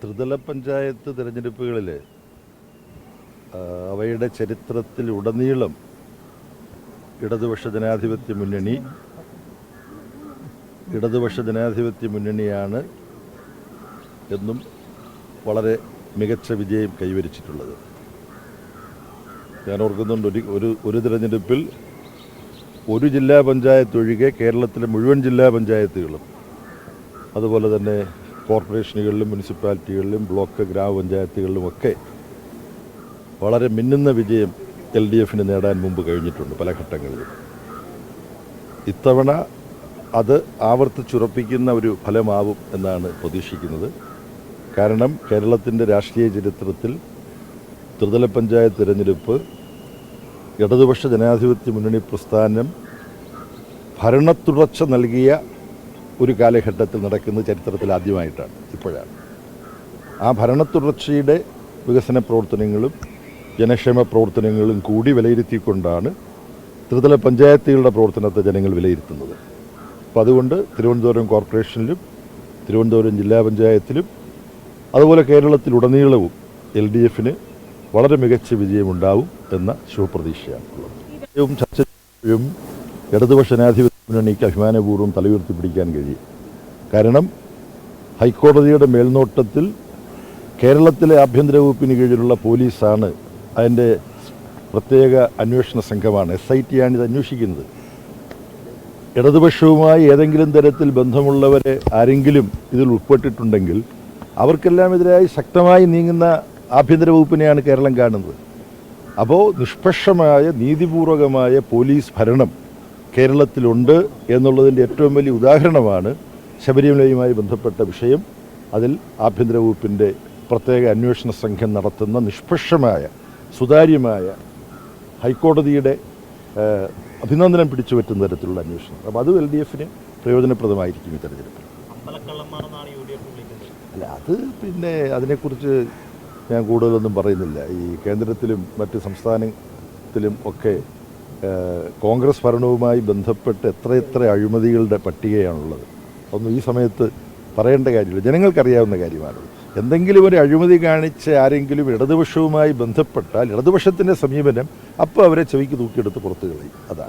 ത്രിതല പഞ്ചായത്ത് തിരഞ്ഞെടുപ്പുകളിൽ അവയുടെ ചരിത്രത്തിൽ ഉടനീളം ഇടതുപക്ഷ ജനാധിപത്യ മുന്നണിയാണ് എന്നും വളരെ മികച്ച വിജയം കൈവരിച്ചിട്ടുള്ളത്. ഞാൻ ഓർക്കുന്നുണ്ട്, ഒരു തിരഞ്ഞെടുപ്പിൽ ഒരു ജില്ലാ പഞ്ചായത്ത് ഒഴികെ കേരളത്തിലെ മുഴുവൻ ജില്ലാ പഞ്ചായത്തുകളും അതുപോലെ തന്നെ കോർപ്പറേഷനുകളിലും മുനിസിപ്പാലിറ്റികളിലും ബ്ലോക്ക് ഗ്രാമപഞ്ചായത്തുകളിലുമൊക്കെ വളരെ മിന്നുന്ന വിജയം LDFന് നേടാൻ മുമ്പ് കഴിഞ്ഞിട്ടുണ്ട് പല ഘട്ടങ്ങളിലും. ഇത്തവണ അത് ആവർത്തിച്ചുറപ്പിക്കുന്ന ഒരു ഫലമാവും എന്നാണ് പ്രതീക്ഷിക്കുന്നത്. കാരണം കേരളത്തിൻ്റെ രാഷ്ട്രീയ ചരിത്രത്തിൽ ത്രിതല പഞ്ചായത്ത് തിരഞ്ഞെടുപ്പ് ഇടതുപക്ഷ ജനാധിപത്യ മുന്നണി പ്രസ്ഥാനം ഭരണത്തുടർച്ച നൽകിയ ഒരു കാലഘട്ടത്തിൽ നടക്കുന്നത് ചരിത്രത്തിൽ ആദ്യമായിട്ടാണ്, ഇപ്പോഴാണ്. ആ ഭരണത്തുടർച്ചയുടെ വികസന പ്രവർത്തനങ്ങളും ജനക്ഷേമ പ്രവർത്തനങ്ങളും കൂടി വിലയിരുത്തിക്കൊണ്ടാണ് ത്രിതല പഞ്ചായത്തുകളുടെ പ്രവർത്തനത്തെ ജനങ്ങൾ വിലയിരുത്തുന്നത്. അപ്പോൾ അതുകൊണ്ട് തിരുവനന്തപുരം കോർപ്പറേഷനിലും തിരുവനന്തപുരം ജില്ലാ പഞ്ചായത്തിലും അതുപോലെ കേരളത്തിലുടനീളവും LDFന് വളരെ മികച്ച വിജയമുണ്ടാവും എന്ന ശുഭപ്രതീക്ഷയാണ് ഉള്ളത്. ചർച്ച ചെയ്യുമ്പോഴും ഇടതുപക്ഷ ജനാധിപത്യ മുന്നണിക്ക് അഭിമാനപൂർവ്വം തലയുയർത്തി പിടിക്കാൻ കഴിയും. കാരണം ഹൈക്കോടതിയുടെ മേൽനോട്ടത്തിൽ കേരളത്തിലെ ആഭ്യന്തര വകുപ്പിന് കീഴിലുള്ള പോലീസാണ്, അതിൻ്റെ പ്രത്യേക അന്വേഷണ സംഘമാണ്, SIT ആണ് ഇത് അന്വേഷിക്കുന്നത്. ഇടതുപക്ഷവുമായി ഏതെങ്കിലും തരത്തിൽ ബന്ധമുള്ളവരെ ആരെങ്കിലും ഇതിൽ ഉൾപ്പെട്ടിട്ടുണ്ടെങ്കിൽ അവർക്കെല്ലാം എതിരായി ശക്തമായി നീങ്ങുന്ന ആഭ്യന്തര വകുപ്പിനെയാണ് കേരളം കാണുന്നത്. അപ്പോൾ നിഷ്പക്ഷമായ നീതിപൂർവകമായ പോലീസ് ഭരണം കേരളത്തിലുണ്ട് എന്നുള്ളതിൻ്റെ ഏറ്റവും വലിയ ഉദാഹരണമാണ് ശബരിമലയുമായി ബന്ധപ്പെട്ട വിഷയം. അതിൽ ആഭ്യന്തര വകുപ്പിൻ്റെ പ്രത്യേക അന്വേഷണ സംഘം നടത്തുന്ന നിഷ്പക്ഷമായ സുതാര്യമായ ഹൈക്കോടതിയുടെ അഭിനന്ദനം പിടിച്ചു പറ്റുന്ന തരത്തിലുള്ള അന്വേഷണം. അപ്പോൾ അത് LDFന് പ്രയോജനപ്രദമായിരിക്കും ഈ തെരഞ്ഞെടുപ്പിൽ. അല്ല, അത് പിന്നെ അതിനെക്കുറിച്ച് ഞാൻ കൂടുതലൊന്നും പറയുന്നില്ല. ഈ കേന്ദ്രത്തിലും മറ്റ് സംസ്ഥാനത്തിലും ഒക്കെ കോൺഗ്രസ് ഭരണവുമായി ബന്ധപ്പെട്ട് എത്രയെത്ര അഴിമതികളുടെ പട്ടികയാണുള്ളത്. അതൊന്നും ഈ സമയത്ത് പറയേണ്ട കാര്യമില്ല, ജനങ്ങൾക്കറിയാവുന്ന കാര്യമാണ്. എന്തെങ്കിലും ഒരു അഴിമതി കാണിച്ച് ആരെങ്കിലും ഇടതുപക്ഷവുമായി ബന്ധപ്പെട്ടാൽ ഇടതുപക്ഷത്തിൻ്റെ സമീപനം അപ്പോൾ അവരെ ചെവിക്ക് തൂക്കിയെടുത്ത് പുറത്തു കളയും. അതാണ്.